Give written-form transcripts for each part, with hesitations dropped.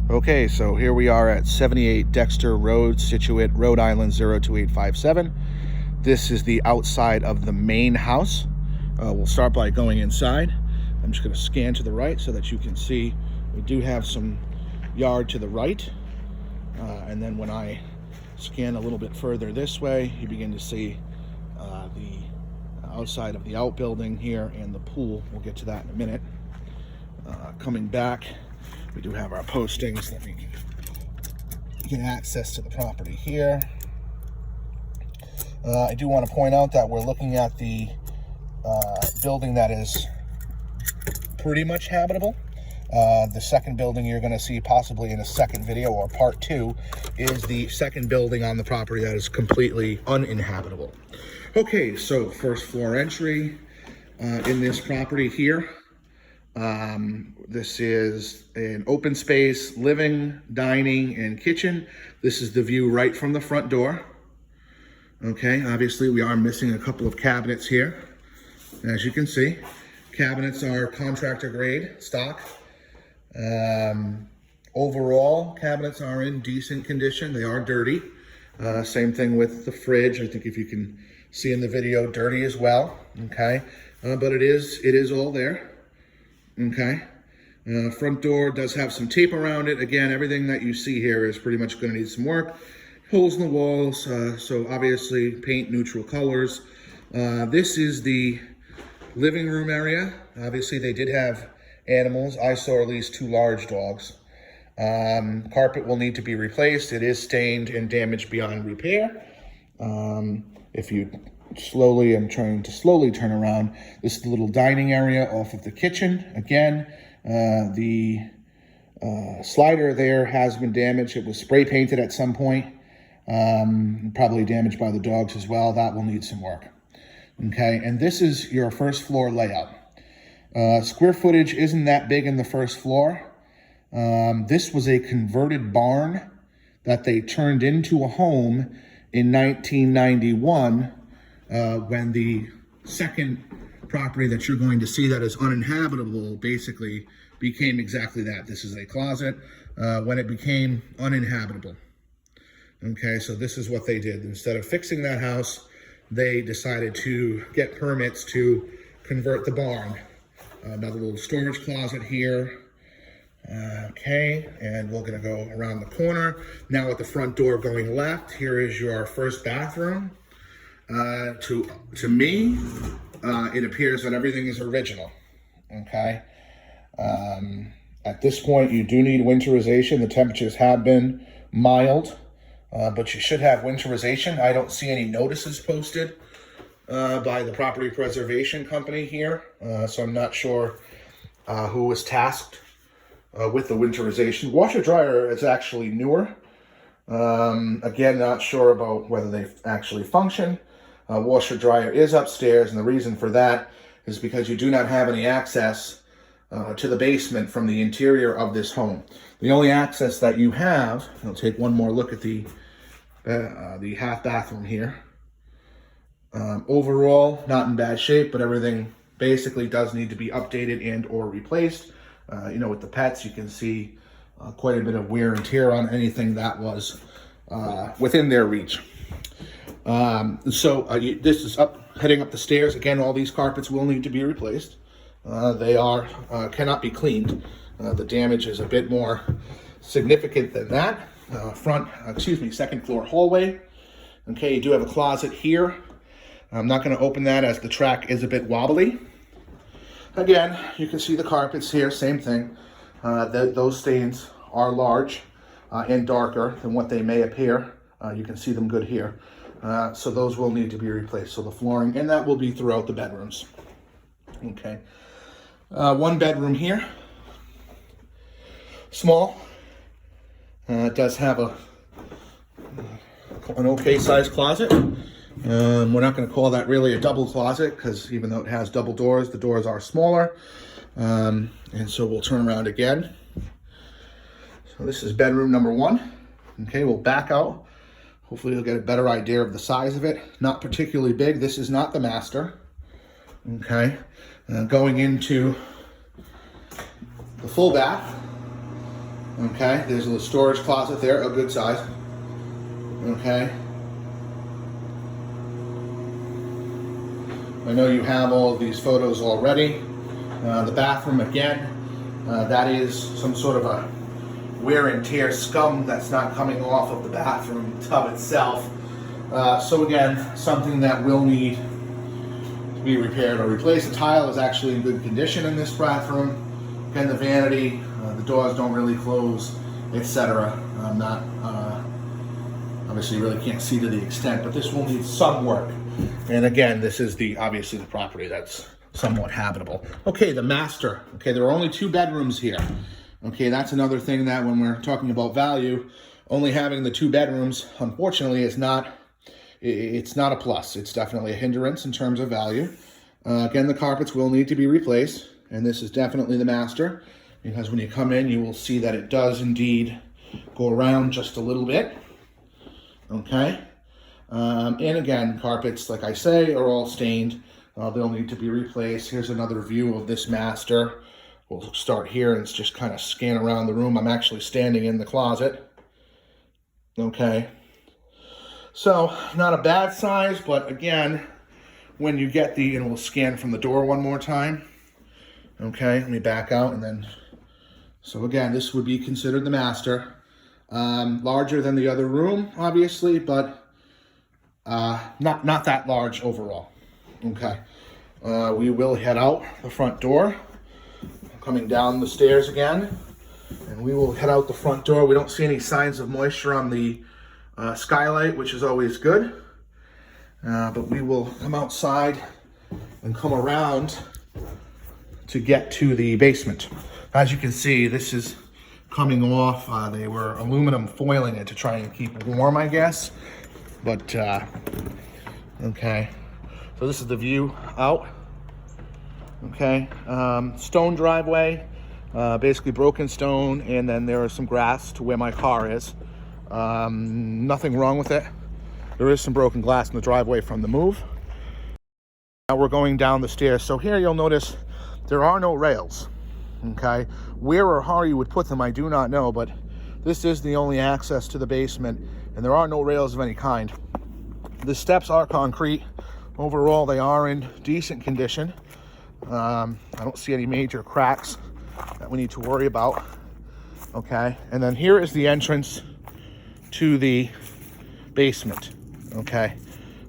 Okay, so here we are at 78 Dexter Road, Scituate, Rhode Island 02857. This is the outside of the main house. We'll start by going inside. I'm just going to scan to the right so that you can see we do have some yard to the right. And then when I scan a little bit further this way, you begin to see the outside of the outbuilding here and the pool. We'll get to that in a minute. Coming back, we do have our postings that we can get access to the property here. I do want to point out that we're looking at the building that is pretty much habitable. The second building you're going to see possibly in a second video, or part 2, is the second building on the property that is completely uninhabitable. Okay, so first floor entry in this property here. This is an open space, living, dining, and kitchen. This is the view right from the front door. Okay, obviously we are missing a couple of cabinets here. As you can see, cabinets are contractor grade stock. Overall, cabinets are in decent condition. They are dirty. Same thing with the fridge. I think if you can see in the video, dirty as well. Okay, but it is all there. Okay, front door does have some tape around it. Again, everything that you see here is pretty much going to need some work. Holes in the walls, so obviously paint neutral colors. This is the living room area. Obviously they did have animals. I saw at least 2 large dogs. Carpet will need to be replaced. It is stained and damaged beyond repair. If you slowly, I'm trying to slowly turn around. This is the little dining area off of the kitchen. Again, the slider there has been damaged. It was spray painted at some point. Probably damaged by the dogs as well. That will need some work. Okay, and this is your first floor layout. Square footage isn't that big in the first floor. This was a converted barn that they turned into a home in 1991. When the second property that you're going to see that is uninhabitable basically became exactly that. This is a closet when it became uninhabitable. Okay, so this is what they did. Instead of fixing that house, they decided to get permits to convert the barn. Another little storage closet here. Okay, and we're gonna go around the corner. Now with the front door going left, here is your first bathroom. To me, it appears that everything is original. Okay. At this point, you do need winterization. The temperatures have been mild, but you should have winterization. I don't see any notices posted by the property preservation company here, so I'm not sure who was tasked with the winterization. Washer dryer is actually newer. Again, not sure about whether they actually function. Washer dryer is upstairs, and the reason for that is because you do not have any access to the basement from the interior of this home. The only access that you have, I'll take one more look at the half bathroom here. Overall, not in bad shape, but everything basically does need to be updated and or replaced. With the pets, you can see quite a bit of wear and tear on anything that was within their reach. This is heading up the stairs. Again, all these carpets will need to be replaced. They cannot be cleaned. The damage is a bit more significant than that. Second floor hallway. Okay, you do have a closet here. I'm not going to open that as the track is a bit wobbly. Again, you can see the carpets here, same thing. Those stains are large and darker than what they may appear. You can see them good here. So those will need to be replaced. So the flooring, and that will be throughout the bedrooms. Okay. One bedroom here. Small. It does have an okay sized closet. We're not going to call that really a double closet because even though it has double doors, the doors are smaller. And so we'll turn around again. So this is bedroom number 1. Okay, we'll back out. Hopefully you'll get a better idea of the size of it. Not particularly big. This is not the master. Okay, going into the full bath. Okay, there's a little storage closet there, a good size. Okay. I know you have all of these photos already. The bathroom, again, that is some sort of a wear and tear scum that's not coming off of the bathroom tub itself. So again, something that will need to be repaired or replaced. The tile is actually in good condition in this bathroom. Again, the vanity, the doors don't really close, etc. I'm not, obviously you really can't see to the extent, but this will need some work. And again, this is obviously the property that's somewhat habitable. Okay, the master. Okay, there are only 2 bedrooms here. Okay, that's another thing that when we're talking about value, only having the 2 bedrooms, unfortunately, it's not a plus. It's definitely a hindrance in terms of value. Again, the carpets will need to be replaced, and this is definitely the master, because when you come in, you will see that it does indeed go around just a little bit. Okay, and again, carpets, like I say, are all stained. They'll need to be replaced. Here's another view of this master. We'll start here and just kind of scan around the room. I'm actually standing in the closet. Okay. So, not a bad size, but again, when you get and we'll scan from the door one more time. Okay, let me back out and then, so again, this would be considered the master. Larger than the other room, obviously, but not that large overall. Okay, we will head out the front door, coming down the stairs again, and we will head out the front door. We don't see any signs of moisture on the skylight, which is always good, but we will come outside and come around to get to the basement. As you can see, this is coming off. They were aluminum foiling it to try and keep it warm, I guess, but okay. So this is the view out. Okay, stone driveway, basically broken stone, and then there is some grass to where my car is. Nothing wrong with it. There is some broken glass in the driveway from the move. Now we're going down the stairs. So here you'll notice there are no rails. Okay, where or how you would put them, I do not know, but this is the only access to the basement, and there are no rails of any kind. The steps are concrete. Overall, they are in decent condition. I don't see any major cracks that we need to worry about. Okay, and then here is the entrance to the basement. Okay,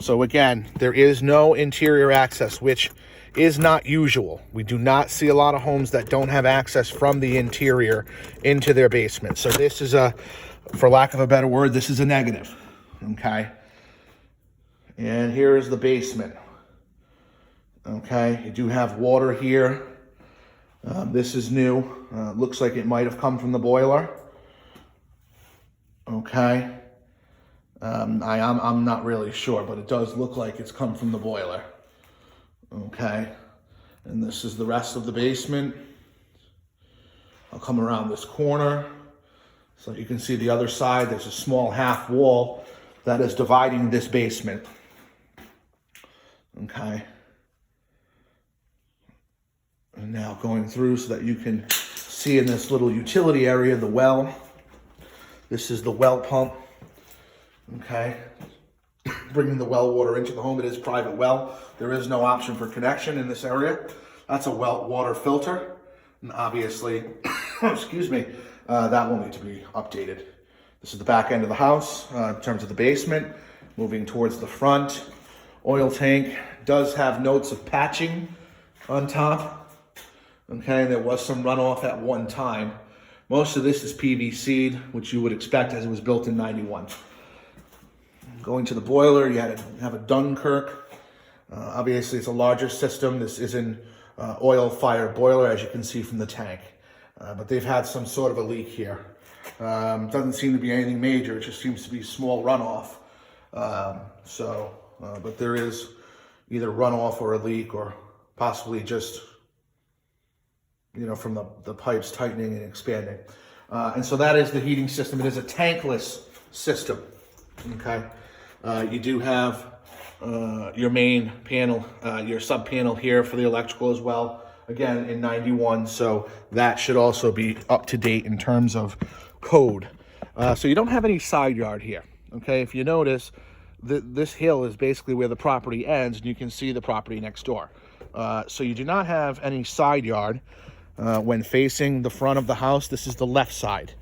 so again, there is no interior access, which is not usual. We do not see a lot of homes that don't have access from the interior into their basement. So this is for lack of a better word, this is a negative. Okay. And here is the basement. Okay, you do have water here. This is new. Looks like it might have come from the boiler. Okay. I'm not really sure, but it does look like it's come from the boiler. Okay. And this is the rest of the basement. I'll come around this corner so you can see the other side. There's a small half wall that is dividing this basement. Okay. And now going through so that you can see in this little utility area the well. This is the well pump. Okay. Bringing the well water into the home. It is private well. There is no option for connection in this area. That's a well water filter. And obviously, excuse me, that will need to be updated. This is the back end of the house in terms of the basement. Moving towards the front. Oil tank does have notes of patching on top. Okay, there was some runoff at one time. Most of this is PVC'd, which you would expect as it was built in '91. Going to the boiler, you have a Dunkirk. Obviously, it's a larger system. This is an oil-fired boiler, as you can see from the tank. But they've had some sort of a leak here. Doesn't seem to be anything major. It just seems to be small runoff. But there is either runoff or a leak, or possibly just, from the pipes tightening and expanding. And so that is the heating system. It is a tankless system. Okay. You do have your main panel, your sub panel here for the electrical as well. Again, in '91, so that should also be up to date in terms of code. So you don't have any side yard here. Okay, if you notice, this hill is basically where the property ends, and you can see the property next door. So you do not have any side yard when facing the front of the house. This is the left side.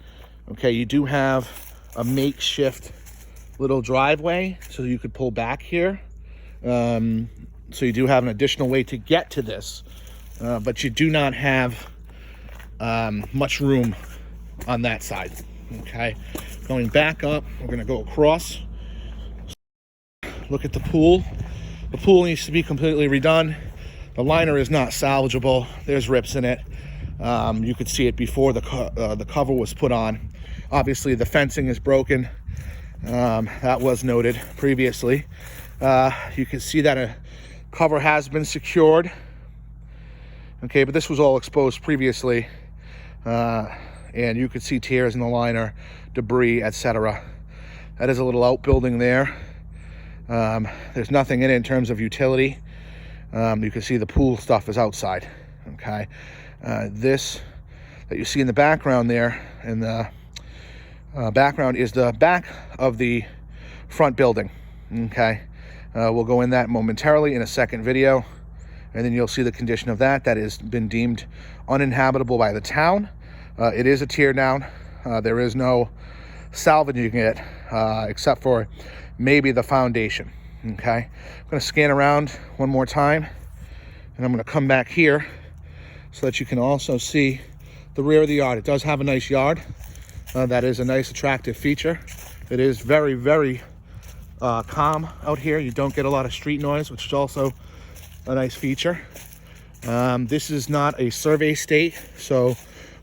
Okay, you do have a makeshift little driveway, so you could pull back here. So you do have an additional way to get to this, but you do not have much room on that side. Okay, going back up, we're going to go across. Look at the pool. The pool needs to be completely redone. The liner is not salvageable. There's rips in it. You could see it before the cover was put on. Obviously, the fencing is broken. That was noted previously. You can see that a cover has been secured. Okay, but this was all exposed previously. And you could see tears in the liner, debris, etc. That is a little outbuilding there. There's nothing in it in terms of utility. You can see the pool stuff is outside. Okay, this that you see in the background there, in the background, is the back of the front building. Okay, we'll go in that momentarily in a second video, and then you'll see the condition of that. That has been deemed uninhabitable by the town. It is a tear down. There is no salvaging it except for maybe the foundation. Okay, I'm going to scan around one more time, and I'm going to come back here so that you can also see the rear of the yard. It does have a nice yard. That is a nice attractive feature. It is very, very calm out here. You don't get a lot of street noise, which is also a nice feature. This is not a survey state, so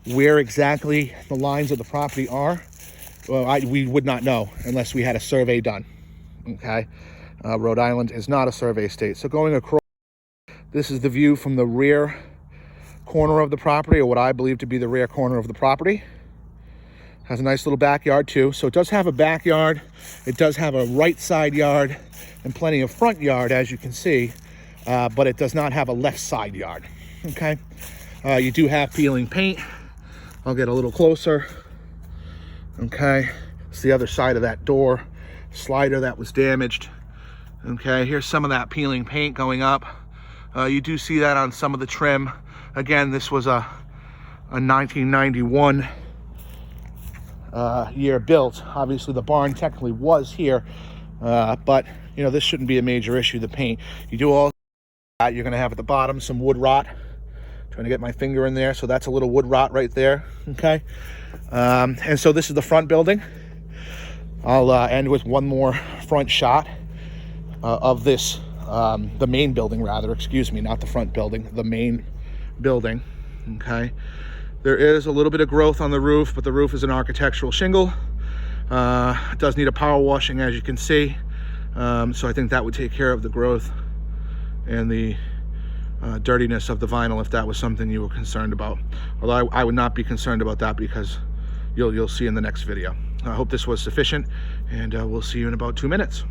where exactly the lines of the property are, well, we would not know unless we had a survey done. Okay, Rhode Island is not a survey state. So going across, this is the view from the rear corner of the property, or what I believe to be the rear corner of the property. Has a nice little backyard too. So it does have a backyard. It does have a right side yard and plenty of front yard, as you can see, but it does not have a left side yard. Okay, you do have peeling paint. I'll get a little closer. Okay, it's the other side of that door slider that was damaged. Okay, here's some of that peeling paint going up. You do see that on some of the trim. Again, this was a 1991 year built. Obviously the barn technically was here, but you know, this shouldn't be a major issue. The paint, you do all that, you're going to have at the bottom some wood rot. Trying to get my finger in there, so that's a little wood rot right there. Okay, and so this is the front building. I'll end with one more front shot of this, the main building rather, excuse me, not the front building, the main building. Okay, there is a little bit of growth on the roof, but the roof is an architectural shingle. It does need a power washing, as you can see, so I think that would take care of the growth and the dirtiness of the vinyl, if that was something you were concerned about. Although I would not be concerned about that, because you'll see in the next video. I hope this was sufficient, and we'll see you in about 2 minutes.